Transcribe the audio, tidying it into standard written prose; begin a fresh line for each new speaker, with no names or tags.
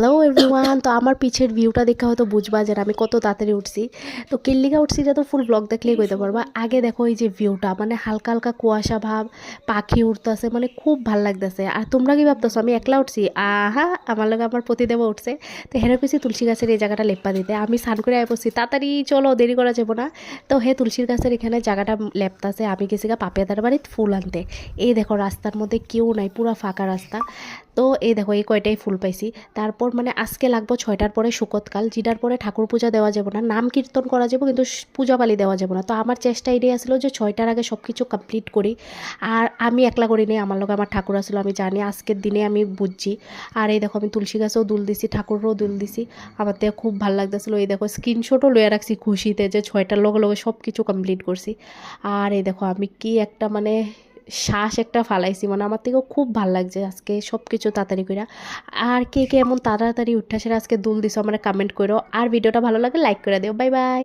Hello everyone, তো আমার পিছের ভিউটা দেখে হয়তো বুঝবা যে আমি কত তাড়াতাড়ি উঠছি। তো কিল্লিগা উঠছি, এটা তো ফুল ব্লগ দেখলেই কইতে পারবা। আগে দেখো এই যে ভিউটা, মানে হালকা হালকা কুয়াশা ভাব, পাখি উঠতেছে, মানে খুব ভাল লাগতেছে। আর তোমরা কি ভাবতেছো আমি একলা উঠছি? আহা, আমার লগে আমার পতিদেব উঠছে। তো হেরে কইছি তুলসী গাছের এই জায়গাটা লেপ্পা দিতে। আমি স্নান করে আয় পড়ছি, তাড়াতাড়ি চলো, দেরি করা যাবো না। তো হে তুলসীর গাছের এখানে জায়গাটা লেপতাছে, আমি গেছি গা পাপিয়াদার বাড়িতে ফুল আনতে। এই দেখো রাস্তার মধ্যে কেউ নাই, পুরা ফাঁকা রাস্তা। তো এই দেখো এই কয়টাই ফুল পাইছি। তারপর মানে আজকে লাগবো 6টার পরে শুকতকাল, যেটার পরে ঠাকুর পূজা দেওয়া যাবে না, নাম কীর্তন করা যাবো কিন্তু পূজা পালি দেওয়া যাবে না। তো আমার চেষ্টা এটাই আসলো যে 6টার আগে সব কিছু কমপ্লিট করি। আর আমি একলা করি নেই, আমার লোক আমার ঠাকুর আসলো, আমি জানি আজকের দিনে আমি বুঝছি। আর এই দেখো আমি তুলসী গাছেও দুল দিছি, ঠাকুরেরও দুল দিছি। আমার তো খুব ভালো লাগতেছিলো। এই দেখো স্ক্রিনশটও লয়ে রাখছি খুশিতে যে 6টার লগে লগে সব কিছু কমপ্লিট করছি। আর এই দেখো আমি কি একটা মানে শ্বাস একটা ফালাইছি, মানে আমার থেকেও খুব ভাল লাগছে আজকে সব কিছু তাড়াতাড়ি করে। আর কে কে এমন তাড়াতাড়ি উঠে আসে আজকে দুল দিছো আমার কমেন্ট করো। আর ভিডিওটা ভালো লাগে লাইক করে দিও। Bye bye.